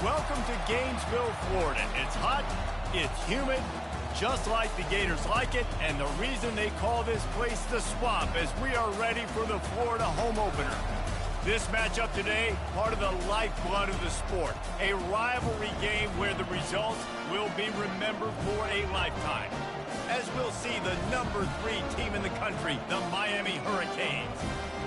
Welcome to Gainesville, Florida. It's hot, it's humid, just like the Gators like it, and the reason they call this place the Swamp is we are ready for the Florida home opener. This matchup today, part of the lifeblood of the sport, a rivalry game where the results will be remembered for a lifetime. As we'll see the #3 team in the country, the Miami Hurricanes,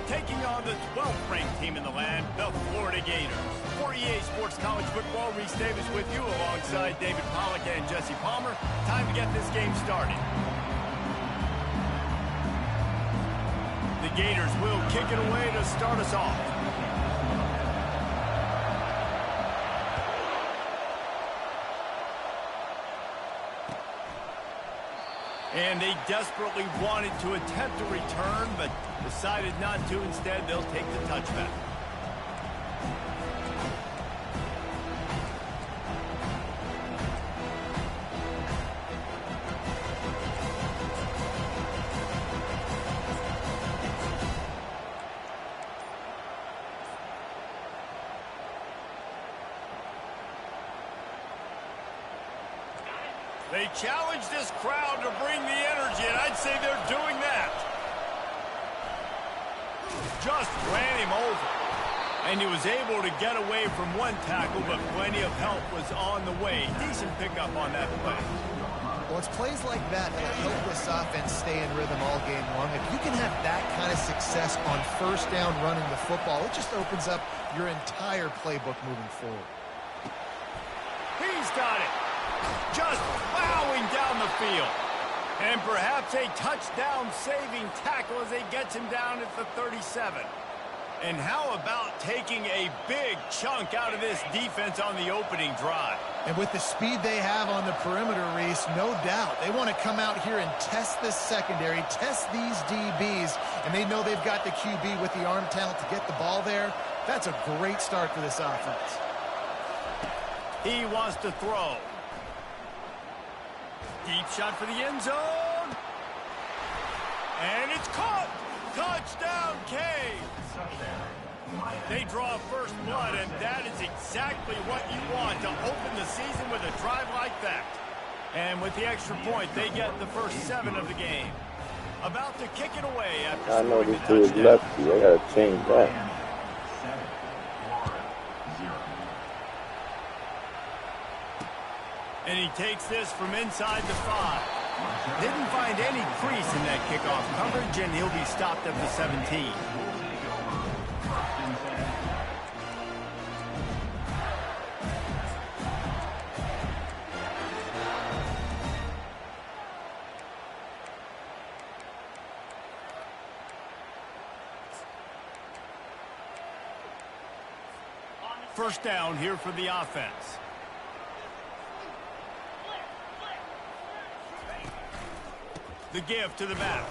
taking on the 12th-ranked team in the land, the Florida Gators. For EA Sports College Football, Reese Davis with you alongside David Pollack and Jesse Palmer. Time to get this game started. The Gators will kick it away to start us off. And they desperately wanted to attempt a return, but decided not to. Instead, they'll take the touchback. They challenge this crowd to bring the energy, and I'd say they're doing that. Just ran him over. And he was able to get away from one tackle, but plenty of help was on the way. Decent pickup on that play. Well, it's plays like that that help this offense stay in rhythm all game long. If you can have that kind of success on first down running the football, it just opens up your entire playbook moving forward. He's got it. Just plowing down the field. And perhaps a touchdown-saving tackle as he gets him down at the 37. And how about taking a big chunk out of this defense on the opening drive? And with the speed they have on the perimeter, Reese, no doubt, they want to come out here and test this secondary, test these DBs, and they know they've got the QB with the arm talent to get the ball there. That's a great start for this offense. He wants to throw. Deep shot for the end zone. And it's caught. Touchdown, Canes. They draw first blood, and that is exactly what you want to open the season with a drive like that. And with the extra point, they get the first 7 of the game. About to kick it away after I know scoring this the dude is touchdown. lefty. I gotta change that. And he takes this from inside the 5. Didn't find any crease in that kickoff coverage, and he'll be stopped at the 17. First down here for the offense. The give to the back.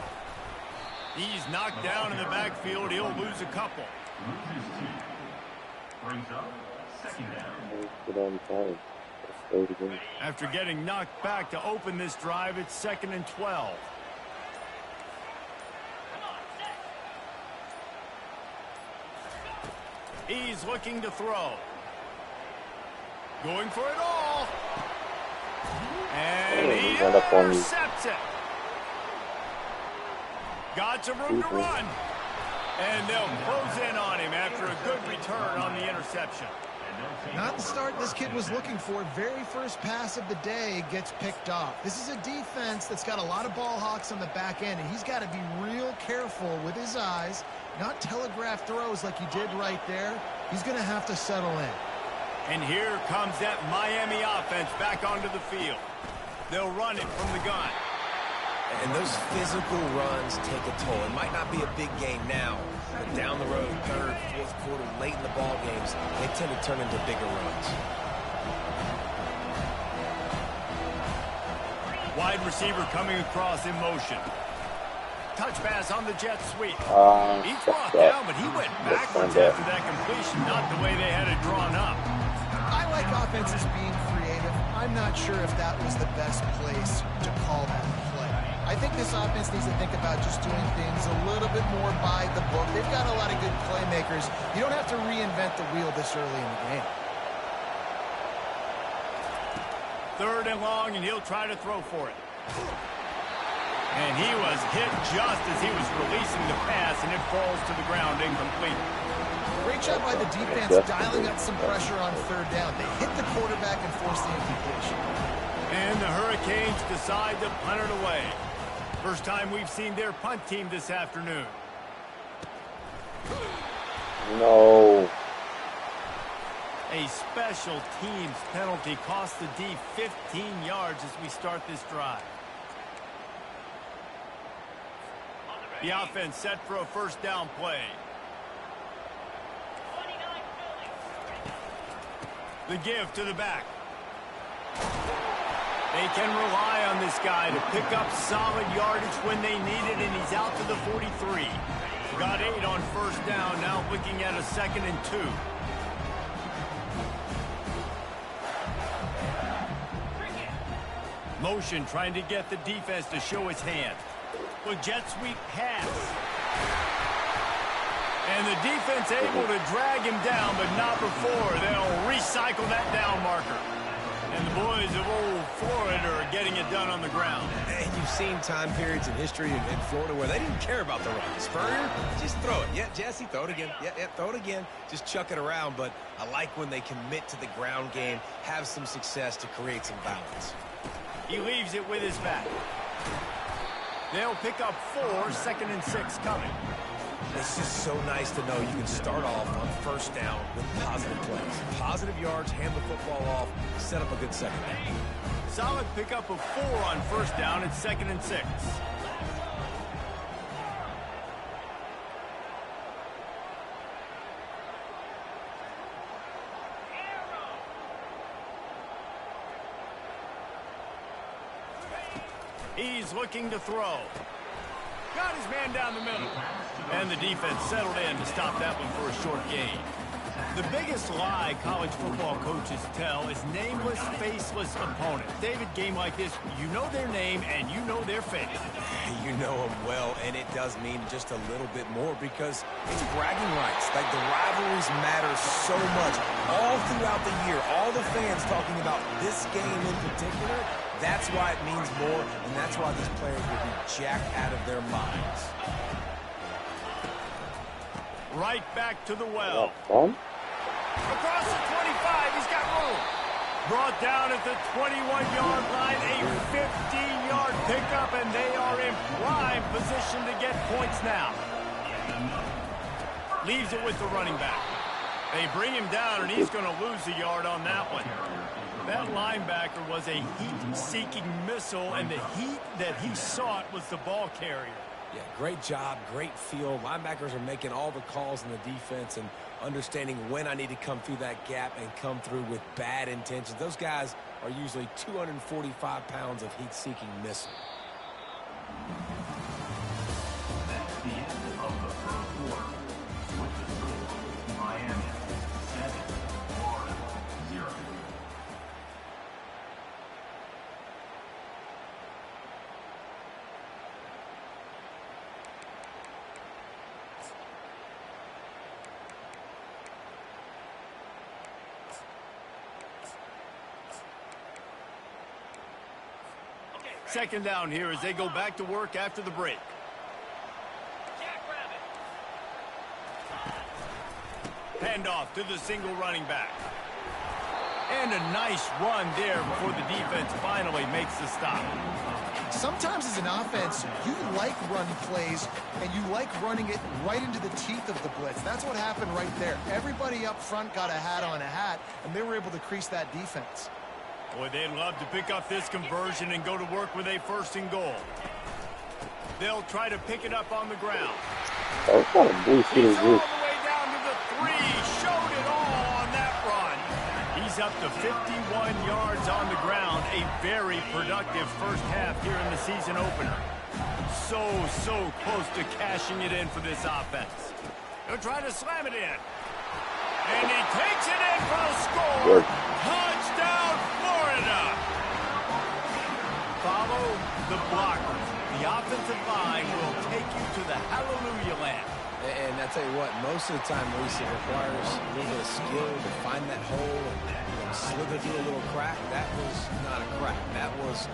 He's knocked down in the backfield. He'll lose a couple. After getting knocked back to open this drive, it's 2nd and 12. He's looking to throw. Going for it all. And he intercepts it. Got some room to run. And they'll close in on him after a good return on the interception. Not the start this kid was looking for. Very first pass of the day gets picked off. This is a defense that's got a lot of ball hawks on the back end, and he's got to be real careful with his eyes, not telegraph throws like he did right there. He's going to have to settle in. And here comes that Miami offense back onto the field. They'll run it from the gun. And those physical runs take a toll. It might not be a big game now, but down the road, 3rd, 4th quarter, late in the ball games, they tend to turn into bigger runs. Wide receiver coming across in motion. Touch pass on the jet sweep. He's brought down, but he went backwards after that completion, not the way they had it drawn up. I like offenses being creative. I'm not sure if that was the best place to call that play. I think this offense needs to think about just doing things a little bit more by the book. They've got a lot of good playmakers. You don't have to reinvent the wheel this early in the game. 3rd and long, and he'll try to throw for it. And he was hit just as he was releasing the pass, and it falls to the ground incomplete. Great job by the defense dialing up some pressure on 3rd down. They hit the quarterback and forced the incompletion. And the Hurricanes decide to punt it away. First time we've seen their punt team this afternoon. No. A special teams penalty cost the D 15 yards as we start this drive. The offense set for a 1st down play. The give to the back. They can rely on this guy to pick up solid yardage when they need it, and he's out to the 43. Got 8 on 1st down, now looking at a 2nd and 2. Motion trying to get the defense to show its hand. With jet sweep pass. And the defense able to drag him down, but not before. They'll recycle that down marker. And the boys of old Florida are getting it done on the ground. And you've seen time periods in history in Florida where they didn't care about the run. Spurrier, just throw it. Yeah, Jesse, throw it again. Yeah, throw it again. Just chuck it around. But I like when they commit to the ground game, have some success to create some balance. He leaves it with his back. They'll pick up 4, 2nd and 6 coming. It's just so nice to know you can start off on 1st down with positive plays. Positive yards, hand the football off, set up a good 2nd down. Solid pickup of 4 on 1st down at 2nd and 6. He's looking to throw. Got his man down the middle. And the defense settled in to stop that one for a short gain. The biggest lie college football coaches tell is nameless, faceless opponents. David, game like this, you know their name and you know their face. You know them well, and it does mean just a little bit more because it's bragging rights. Like, the rivalries matter so much. All throughout the year, all the fans talking about this game in particular, that's why it means more, and that's why these players will be jacked out of their minds. Right back to the well. Oh, Across the 25, he's got room. Brought down at the 21-yard line, a 15-yard pickup, and they are in prime position to get points now. Leaves it with the running back. They bring him down, and he's going to lose a yard on that one. That linebacker was a heat-seeking missile, and the heat that he sought was the ball carrier. Yeah, great job, great feel. Linebackers are making all the calls in the defense and understanding when I need to come through that gap and come through with bad intentions. Those guys are usually 245 pounds of heat-seeking missile. That's the end of the 1st quarter. With the score, Miami 7, Florida 0. Second down here as they go back to work after the break. Handoff to the single running back. And a nice run there before the defense finally makes the stop. Sometimes as an offense, you like run plays, and you like running it right into the teeth of the blitz. That's what happened right there. Everybody up front got a hat on a hat, and they were able to crease that defense. Boy, they'd love to pick up this conversion and go to work with a 1st and goal. They'll try to pick it up on the ground. that was kind of bullshit. He's all the way down to the 3. Showed it all on that run. He's up to 51 yards on the ground. A very productive 1st half here in the season opener. So close to cashing it in for this offense. He'll try to slam it in. And he takes it in for the score. Good. Touchdown, Florida. Follow the blockers. The offensive line will take you to the hallelujah land. And I tell you what, most of the time, Reese, it requires a little bit of skill to find that hole and slither through a little crack. That was not a crack. That was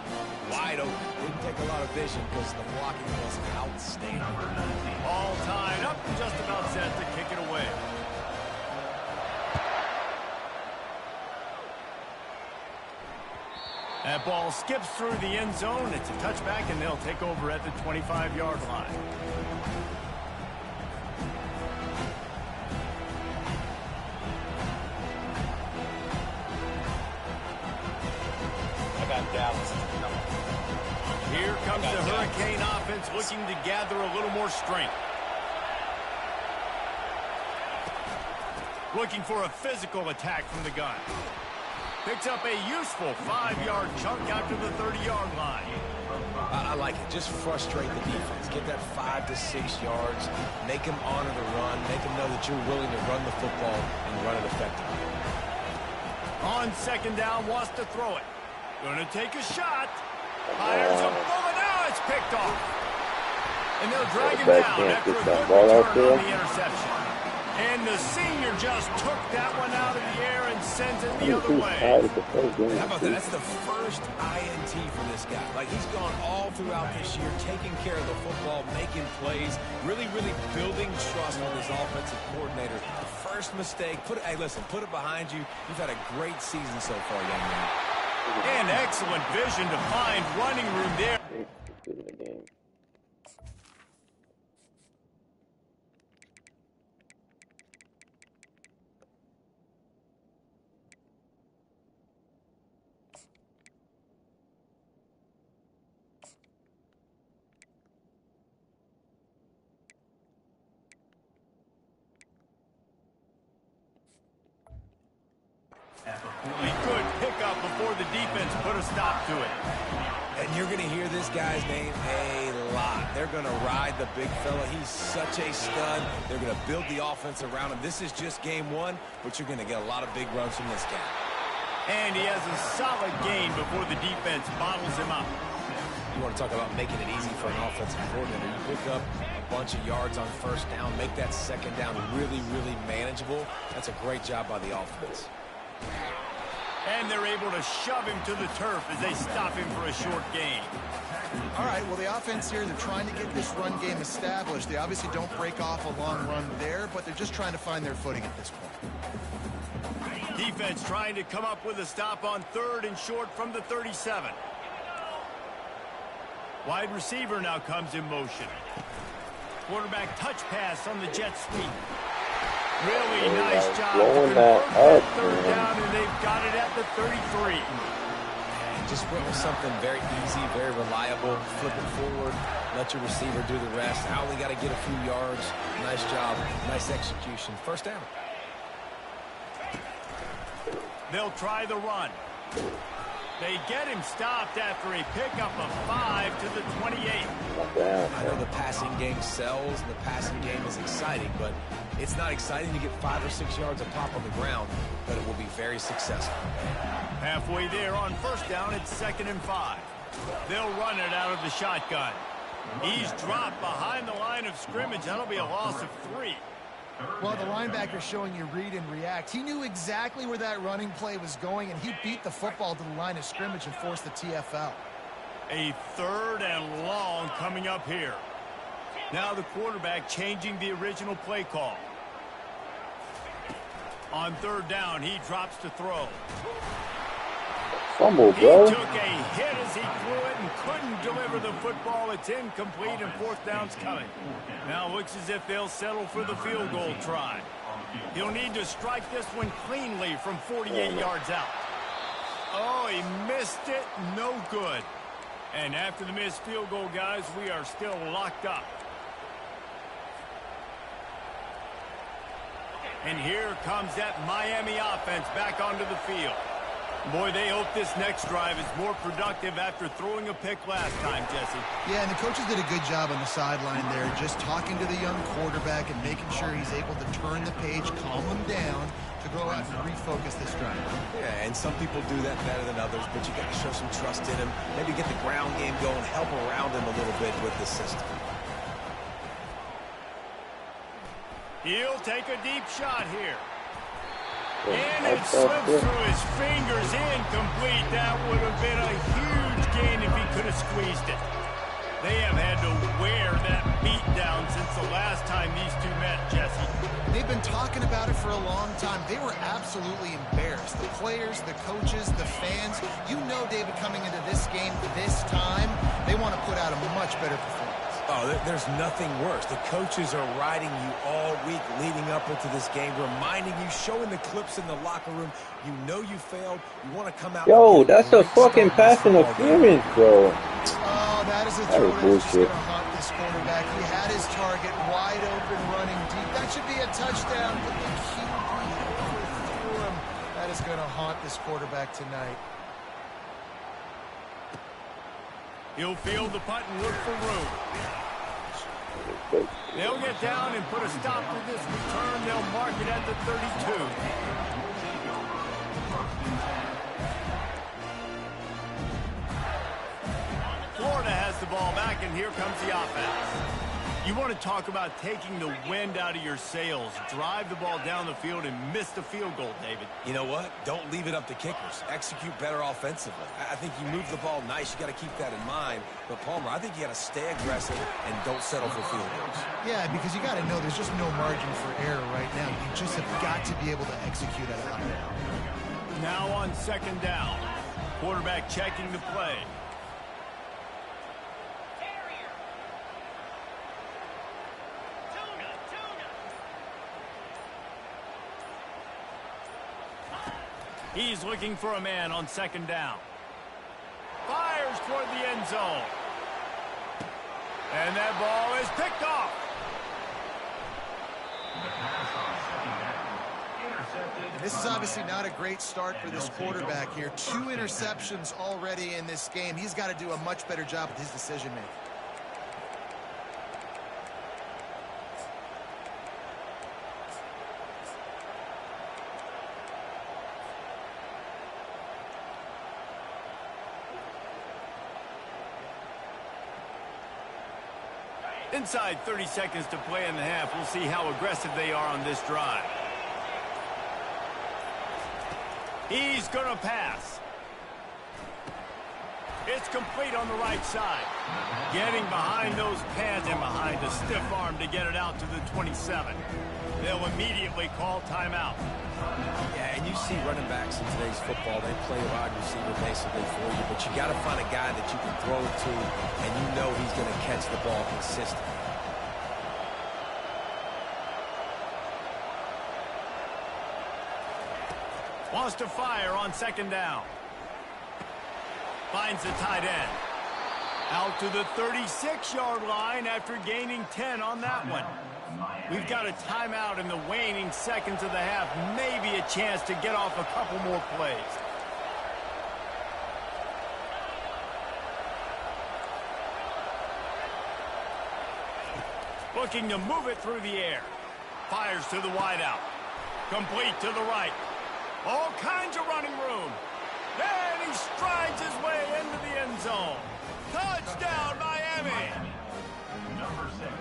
wide open. Didn't take a lot of vision because the blocking was outstanding. All tied up and just about set to kick it away. That ball skips through the end zone. It's a touchback, and they'll take over at the 25-yard line. I got Dallas. Here comes the Hurricane offense looking to gather a little more strength. Looking for a physical attack from the gun. Picks up a useful 5-yard chunk out to the 30-yard line. I like it. Just frustrate the defense. Get that 5 to 6 yards. Make them honor the run. Make them know that you're willing to run the football and run it effectively. On second down, wants to throw it. Gonna take a shot. Fires a bullet. Now it's picked off. And they'll drag him down after a good return on the interception. And the senior just took that one out of the air and sends it the other way. How about that? That's the first INT for this guy. Like, he's gone all throughout this year, taking care of the football, making plays, really, really building trust with his offensive coordinator. The first mistake, hey, listen, put it behind you. You've had a great season so far, young man. And excellent vision to find running room there. A good pickup before the defense put a stop to it. And you're going to hear this guy's name a lot. They're going to ride the big fella. He's such a stud. They're going to build the offense around him. This is just game one, but you're going to get a lot of big runs from this guy. And he has a solid gain before the defense bottles him up. You want to talk about making it easy for an offensive coordinator. You pick up a bunch of yards on first down, make that second down really, really manageable. That's a great job by the offense. And they're able to shove him to the turf as they stop him for a short gain. All right, well, the offense here, they're trying to get this run game established. They obviously don't break off a long run there, but they're just trying to find their footing at this point. Defense trying to come up with a stop on third and short from the 37. Wide receiver now comes in motion. Quarterback touch pass on the jet sweep. Really nice job to convert that third down, and they've got it at the 33. And just went with something very easy, very reliable. Flip it forward, let your receiver do the rest. I only got to get a few yards. Nice job, nice execution. First down. They'll try the run. They get him stopped after a pickup of 5 to the 28. I know the passing game sells, and the passing game is exciting, but it's not exciting to get 5 or 6 yards a pop on the ground, but it will be very successful. Halfway there on first down, it's 2nd and 5. They'll run it out of the shotgun. He's dropped behind the line of scrimmage. That'll be a loss of 3. Well, the linebacker showing you read and react. He knew exactly where that running play was going, and he beat the football to the line of scrimmage and forced the TFL. A 3rd and long coming up here. Now the quarterback changing the original play call. On 3rd down, he drops to throw. Fumble, He bro. took a hit as he threw it and couldn't deliver the football. It's incomplete, and 4th down's coming. Now looks as if they'll settle for the field goal try. He'll need to strike this one cleanly from 48 yards out. Oh, he missed it. No good. And after the missed field goal, guys, we are still locked up. And here comes that Miami offense back onto the field. Boy, they hope this next drive is more productive after throwing a pick last time, Jesse. Yeah, and the coaches did a good job on the sideline there, just talking to the young quarterback and making sure he's able to turn the page, calm him down, to go out and refocus this drive. Yeah, and some people do that better than others, but you got to show some trust in him. Maybe get the ground game going, help around him a little bit with the system. He'll take a deep shot here. And it slips through his fingers, incomplete. That would have been a huge gain if he could have squeezed it. They have had to wear that beat down since the last time these two met, Jesse. They've been talking about it for a long time. They were absolutely embarrassed. The players, the coaches, the fans. You know, David, coming into this game this time, they want to put out a much better performance. Oh, there's nothing worse. The coaches are riding you all week leading up into this game, reminding you, showing the clips in the locker room. You know you failed. You want to come out. Yo, that's a fucking pass interference, bro. Oh, that is a throw that's just going to haunt this quarterback. He had his target wide open, running deep. That should be a touchdown, but the QB overthrew him. That is going to haunt this quarterback tonight. He'll field the punt and look for room. They'll get down and put a stop to this return. They'll mark it at the 32. Florida has the ball back, and here comes the offense. You want to talk about taking the wind out of your sails. Drive the ball down the field and miss the field goal, David. You know what? Don't leave it up to kickers. Execute better offensively. I think you move the ball nice. You got to keep that in mind. But, Palmer, I think you got to stay aggressive and don't settle for field goals. Yeah, because you got to know there's just no margin for error right now. You just have got to be able to execute at a high level. Now on second down. Quarterback checking the play. He's looking for a man on second down. Fires toward the end zone. And that ball is picked off. This is obviously not a great start for this quarterback here. 2 interceptions already in this game. He's got to do a much better job with his decision-making. Inside 30 seconds to play in the half. We'll see how aggressive they are on this drive. He's going to pass. It's complete on the right side. Getting behind those pads and behind a stiff arm to get it out to the 27. They'll immediately call timeout. Yeah, and you see running backs in today's football, they play wide receiver basically for you, but you got to find a guy that you can throw it to, and you know he's going to catch the ball consistently. Wants to fire on second down. Finds the tight end. Out to the 36-yard line after gaining 10 on that one. We've got a timeout in the waning seconds of the half. Maybe a chance to get off a couple more plays. Looking to move it through the air. Fires to the wideout. Complete to the right. All kinds of running room. And he strides his way into the end zone. Touchdown, Miami.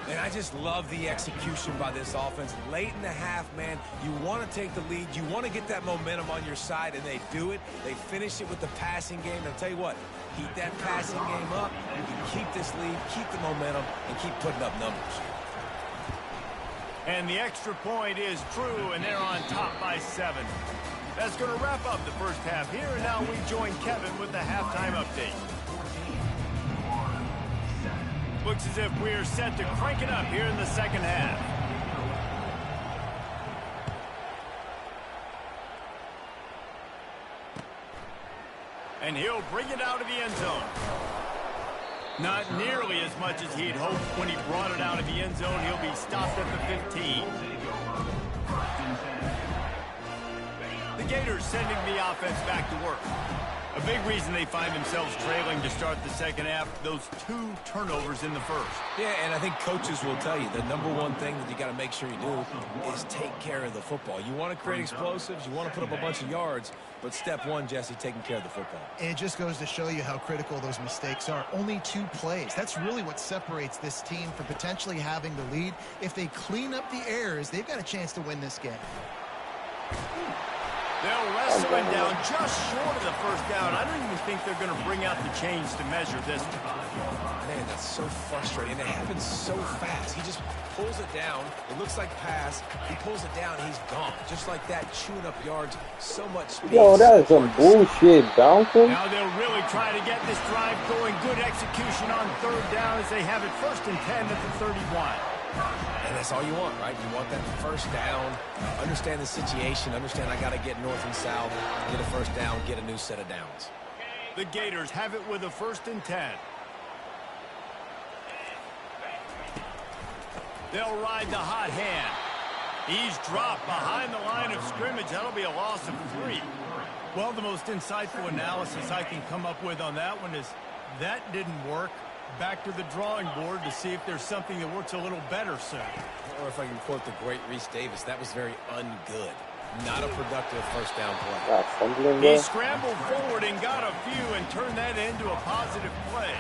And I just love the execution by this offense. Late in the half, man, you want to take the lead. You want to get that momentum on your side, and they do it. They finish it with the passing game. I'll tell you what, keep that passing game up. You can keep this lead, keep the momentum, and keep putting up numbers. And the extra point is true, and they're on top by 7. That's going to wrap up the first half here, and now we join Kevin with the halftime update. Looks as if we're set to crank it up here in the second half. And he'll bring it out of the end zone. Not nearly as much as he'd hoped when he brought it out of the end zone. He'll be stopped at the 15. The Gators sending the offense back to work. A big reason they find themselves trailing to start the second half, those 2 turnovers in the first. Yeah, and I think coaches will tell you the number one thing that you got to make sure you do is take care of the football. You want to create explosives, you want to put up a bunch of yards, but step one, Jesse, taking care of the football. And it just goes to show you how critical those mistakes are. Only 2 plays. That's really what separates this team from potentially having the lead. If they clean up the errors, they've got a chance to win this game. They'll wrestle him down just short of the first down. I don't even think they're going to bring out the chains to measure this one. Man, that's so frustrating. It happens so fast. He just pulls it down. It looks like pass. He pulls it down, and he's gone. Just like that, chewing up yards, so much speed. Yo, that is some bullshit bouncing. Now they'll really try to get this drive going. Good execution on third down as they have it 1st and 10 at the 31. And that's all you want, right? You want that first down, understand the situation, understand I got to get north and south, get a first down, get a new set of downs. The Gators have it with a 1st and 10. They'll ride the hot hand. He's dropped behind the line of scrimmage. That'll be a loss of 3. Well, the most insightful analysis I can come up with on that one is that didn't work. Back to the drawing board to see if there's something that works a little better soon. Or if I can quote the great Reese Davis, that was very ungood. Not a productive first down play. He scrambled forward and got a few and turned that into a positive play.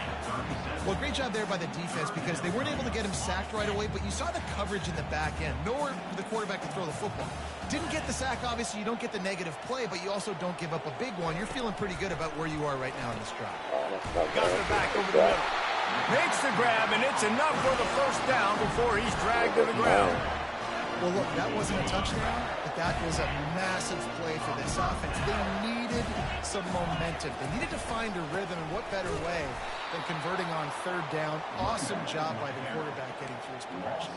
Well, great job there by the defense because they weren't able to get him sacked right away, but you saw the coverage in the back end. Nowhere for the quarterback to throw the football. Didn't get the sack, obviously. You don't get the negative play, but you also don't give up a big one. You're feeling pretty good about where you are right now in this drive. Got the back over the middle. Makes the grab, and it's enough for the first down before he's dragged to the ground. Well, look, that wasn't a touchdown, but that was a massive play for this offense. They needed some momentum. They needed to find a rhythm, and what better way than converting on third down. Awesome job by the quarterback getting through his progression.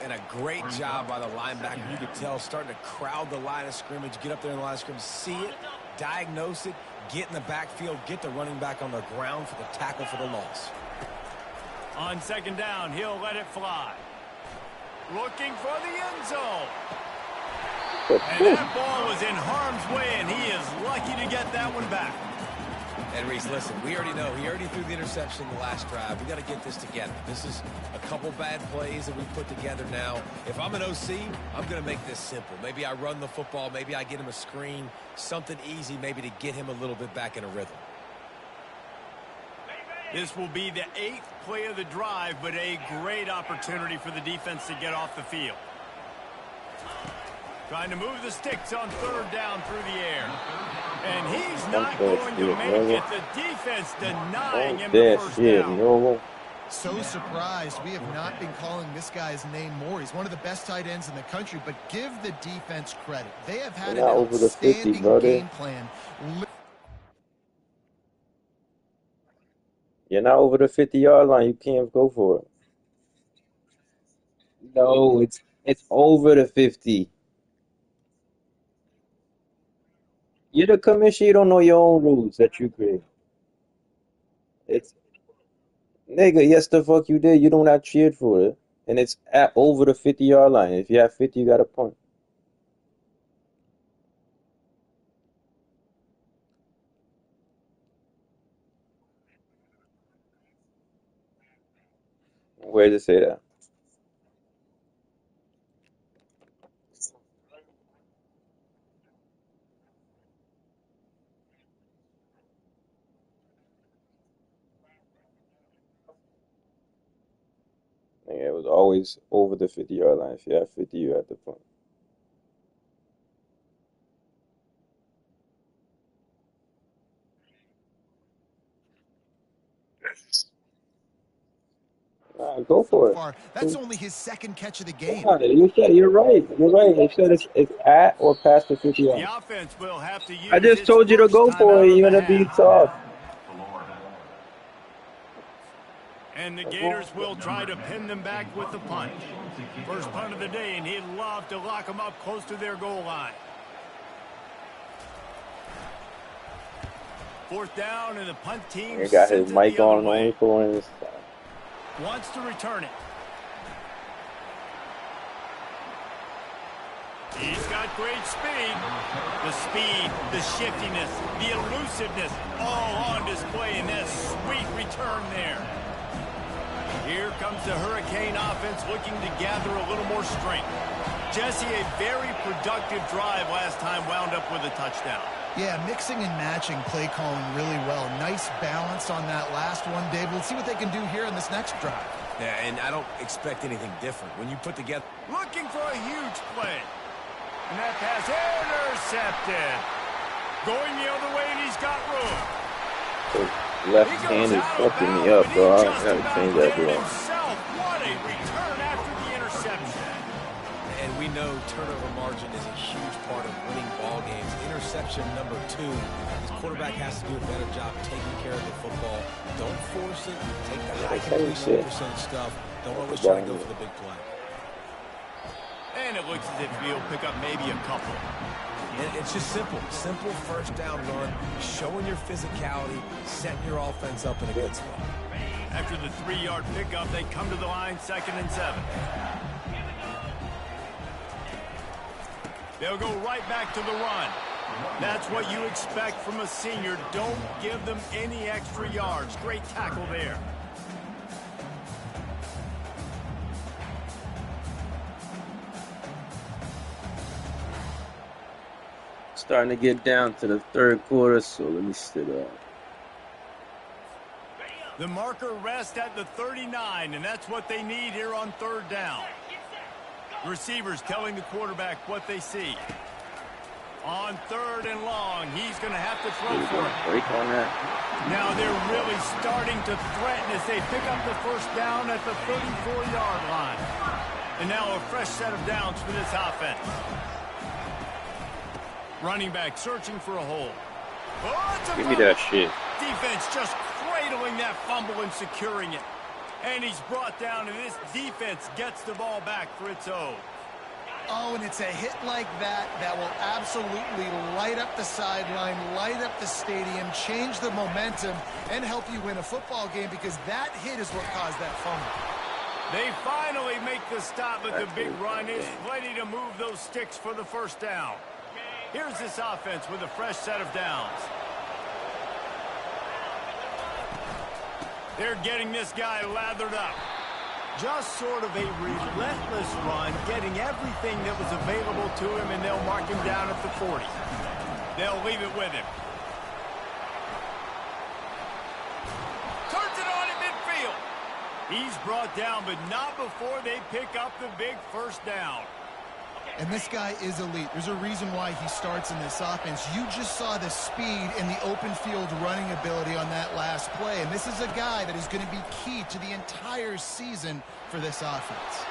And a great job by the linebacker. You could tell starting to crowd the line of scrimmage, get up there in the line of scrimmage, see it, diagnose it, get in the backfield, get the running back on the ground for the tackle for the loss. On second down, he'll let it fly. Looking for the end zone. And that ball was in harm's way, and he is lucky to get that one back. And Reese, listen, we already know. He already threw the interception the last drive. We got to get this together. This is a couple bad plays that we put together now. If I'm an OC, I'm going to make this simple. Maybe I run the football. Maybe I get him a screen. Something easy maybe to get him a little bit back in a rhythm. This will be the 8th play of the drive, but a great opportunity for the defense to get off the field. Trying to move the sticks on third down through the air. And he's not going to make it. The defense denying him the first down. So surprised. We have not been calling this guy's name more. He's one of the best tight ends in the country, but give the defense credit. They have had an outstanding game plan. You're not over the 50-yard line. You can't go for it. No, it's over the 50. You're the commissioner. You don't know your own rules that you create. It's nigga. Yes, the fuck you did. You don't have cheered for it, and it's at over the 50-yard line. If you have 50, you got a point. Where does it say that? Yeah, it was always over the 50-yard line. If you have 50, you had the point. Go for it. That's only his second catch of the game. You said you're right. You're right. They said it's at or past the 50 yard. The offense will have to use I just told you to go for it. You're gonna be soft. And the Gators will try to pin them back with the punt. First punt of the day, and he'd love to lock them up close to their goal line. Fourth down, and the punt team. He got his mic on his wants to return it. He's got got great speed. The speed, the shiftiness, the elusiveness, all on display in that sweet return there. Here comes the Hurricane offense looking to gather a little more strength. Jesse, a very productive drive last time wound up with a touchdown. Yeah, mixing and matching play calling really well. Nice balance on that last one, Dave. We'll see what they can do here in this next drive. Yeah, and I don't expect anything different. When you put together... Looking for a huge play. And that pass intercepted. Going the other way, and he's got room. The left hand is fucking me up, bro. I gotta change that, bro. What a return after the interception. And we know turnover margin is a huge part of winning ball games. Interception number 2. His quarterback has to do a better job taking care of the football. Don't force it. Take the high completion percentage stuff. Don't always try to go for the big play. And it looks as if he'll pick up maybe a couple. It's just simple. Simple first down run, showing your physicality, setting your offense up in a good spot. After the 3-yard pickup, they come to the line 2nd and 7. They'll go right back to the run. That's what you expect from a senior. Don't give them any extra yards. Great tackle there. Starting to get down to the 3rd quarter, so let me sit up. The marker rests at the 39, and that's what they need here on 3rd down. Receivers telling the quarterback what they see. On 3rd and long, he's going to have to throw for it. Break on that. Now they're really starting to threaten as they pick up the first down at the 34-yard line. And now a fresh set of downs for this offense. Running back searching for a hole. Oh, give me that shit. Defense just cradling that fumble and securing it. And he's brought down, and this defense gets the ball back for its own. Oh, and it's a hit like that that will absolutely light up the sideline, light up the stadium, change the momentum, and help you win a football game because that hit is what caused that fumble. They finally make the stop, but the big run is ready to move those sticks for the first down. Here's this offense with a fresh set of downs. They're getting this guy lathered up. Just sort of a relentless run, getting everything that was available to him, and they'll mark him down at the 40. They'll leave it with him. Turns it on in midfield. He's brought down, but not before they pick up the big first down. And this guy is elite. There's a reason why he starts in this offense. You just saw the speed and the open field running ability on that last play. And this is a guy that is going to be key to the entire season for this offense.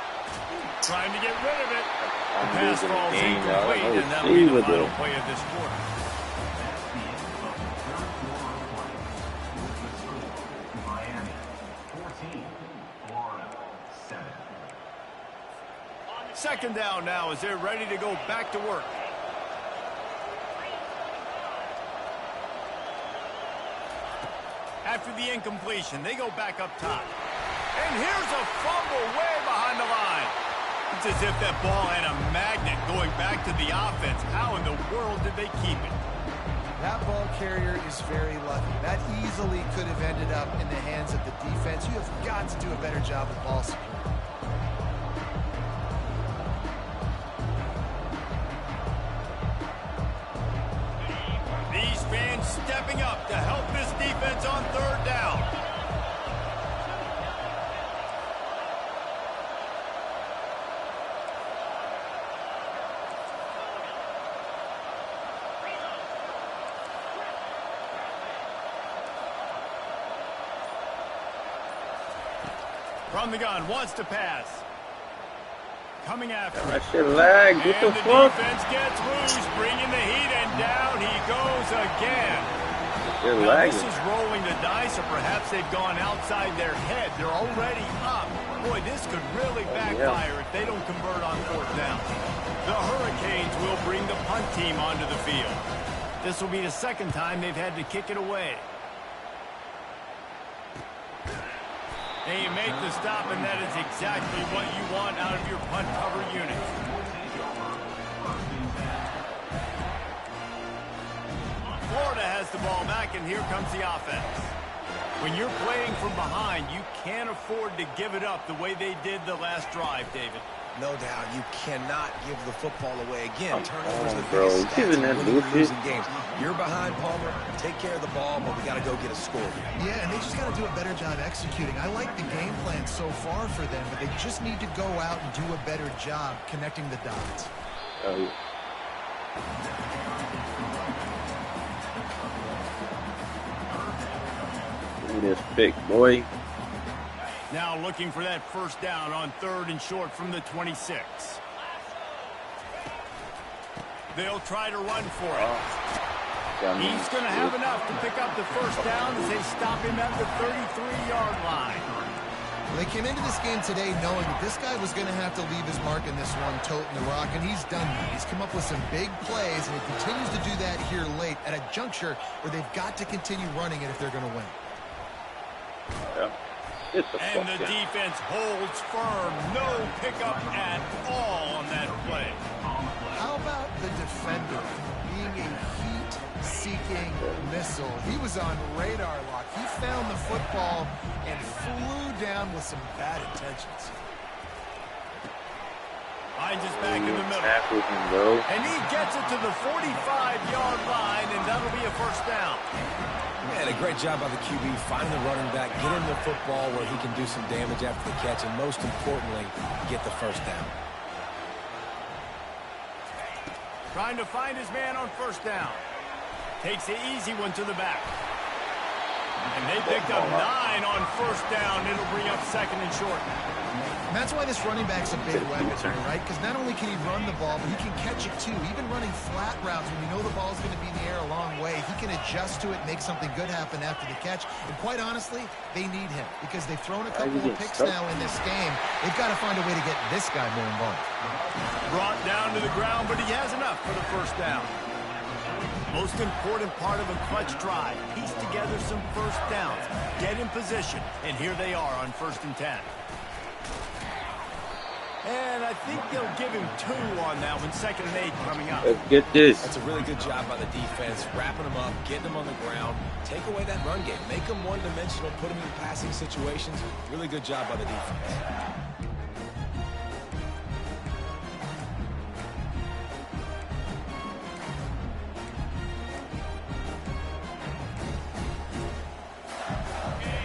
Trying to get rid of it. The pass falls incomplete, and that'll be the final play of this quarter. Miami 14, Florida 7. 2nd down now as they're ready to go back to work. After the incompletion, they go back up top. And here's a fumble way behind the line. It's as if that ball had a magnet going back to the offense. How in the world did they keep it? That ball carrier is very lucky. That easily could have ended up in the hands of the defense. You have got to do a better job with ball security. These fans stepping up to help this defense on 3rd down. From the gun, wants to pass. Coming after That shit lag. What the fuck? Defense gets loose, bringing the heat, and down he goes again. They're Now, lagging. this is rolling the dice, or perhaps they've gone outside their head. They're already up. Boy, this could really backfire if they don't convert on 4th down. The Hurricanes will bring the punt team onto the field. This will be the 2nd time they've had to kick it away. They make the stop, and that is exactly what you want out of your punt cover unit. gets the ball back, and here comes the offense. When you're playing from behind, you can't afford to give it up the way they did the last drive, David. No doubt, you cannot give the football away. Again, turnovers are the bro. biggest stats in winning and Bullshit. losing games. You're behind, Palmer. Take care of the ball, but we got to go get a score here. Yeah, and they just got to do a better job executing. I like the game plan so far for them, but they just need to go out and do a better job connecting the dots. Oh, yeah. Look at this pick, boy. Now looking for that first down on 3rd and short from the 26. They'll try to run for it. He's going to have enough to pick up the first down as they stop him at the 33-yard line. They came into this game today knowing that this guy was going to have to leave his mark in this one, toting the rock, and he's done that. He's come up with some big plays, and he continues to do that here late at a juncture where they've got to continue running it if they're going to win. Yeah. And the defense holds firm. No pickup at all on that play. How about the defender being a heat-seeking missile? He was on radar lock. He found the football and flew down with some bad intentions. Hines is back in the middle. Tackle him, bro. And he gets it to the 45-yard line, and that'll be a first down. Man, a great job by the QB finding the running back, get him the football where he can do some damage after the catch, and most importantly, get the first down. Trying to find his man on first down. Takes the easy one to the back. And they picked up 9 on first down. It'll bring up 2nd and short. And that's why this running back's a big weapon, right? Because not only can he run the ball, but he can catch it too. Even running flat routes when you know the ball's going to be in the air a long way, he can adjust to it, make something good happen after the catch. And quite honestly, they need him because they've thrown a couple of picks now in this game. They've got to find a way to get this guy more involved. Brought down to the ground, but he has enough for the first down. Most important part of a clutch drive, piece together some first downs, get in position, and here they are on 1st and 10. And I think they'll give him 2 on that one, 2nd and 8 coming up. Let's get this. That's a really good job by the defense, wrapping them up, getting them on the ground, take away that run game, make them one-dimensional, put them in passing situations. Really good job by the defense.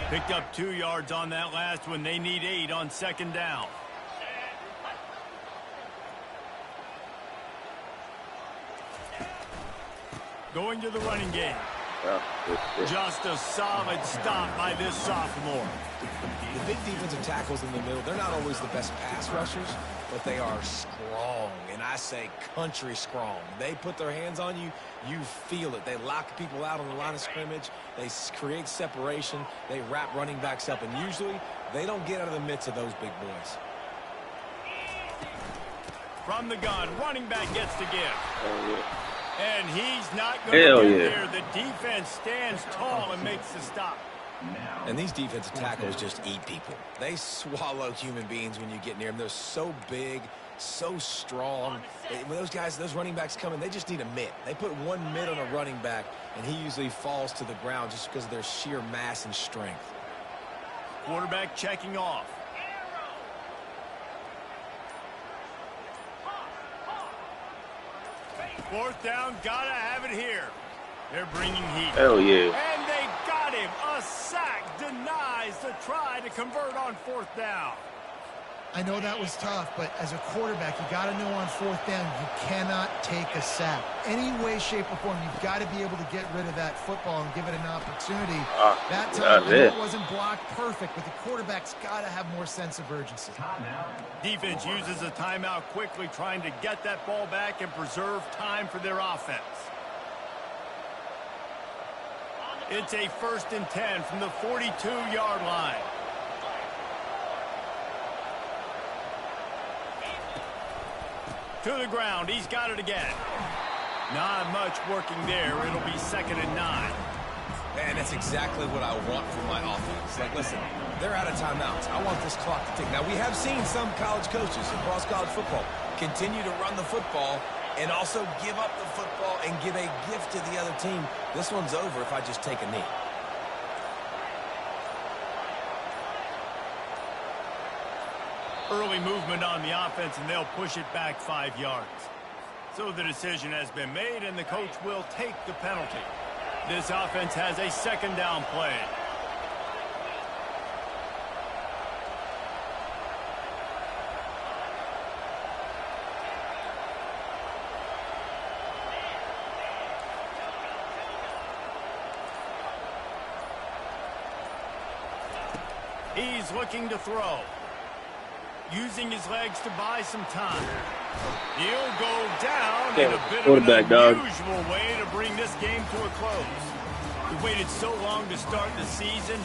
Picked up 2 yards on that last one. They need 8 on 2nd down. Going to the running game. Just a solid stop by this sophomore. The big defensive tackles in the middle, they're not always the best pass rushers, but they are strong, and I say country strong. They put their hands on you, you feel it. They lock people out on the line of scrimmage. They create separation. They wrap running backs up, and usually they don't get out of the midst of those big boys. From the gun, running back gets to give. Oh, yeah. And he's not going to get yeah. there. The defense stands tall and makes the stop. And these defensive tackles just eat people. They swallow human beings when you get near them. They're so big, so strong. When those guys, those running backs come in, they just need a mitt. They put 1 mitt on a running back, and he usually falls to the ground just because of their sheer mass and strength. Quarterback checking off. Fourth down, gotta have it here. They're bringing heat. Hell yeah. And they got him. A sack denies the try to convert on 4th down. I know that was tough, but as a quarterback, you got to know on 4th down, you cannot take a sack. Any way, shape, or form, you've got to be able to get rid of that football and give it an opportunity. That time, I know it wasn't blocked perfect, but the quarterback's got to have more sense of urgency. Defense uses a timeout quickly, trying to get that ball back and preserve time for their offense. It's a 1st and 10 from the 42-yard line. To the ground, he's got it again. Not much working there. It'll be 2nd and 9. Man, that's exactly what I want from my offense. Like, listen, they're out of timeouts. I want this clock to tick. Now, we have seen some college coaches across college football continue to run the football and also give up the football and give a gift to the other team. This one's over if I just take a knee. Early movement on the offense, and they'll push it back 5 yards. So the decision has been made, and the coach will take the penalty. This offense has a second down play. He's looking to throw. Using his legs to buy some time. He'll go down in a bit of an unusual way to bring this game to a close. We waited so long to start the season.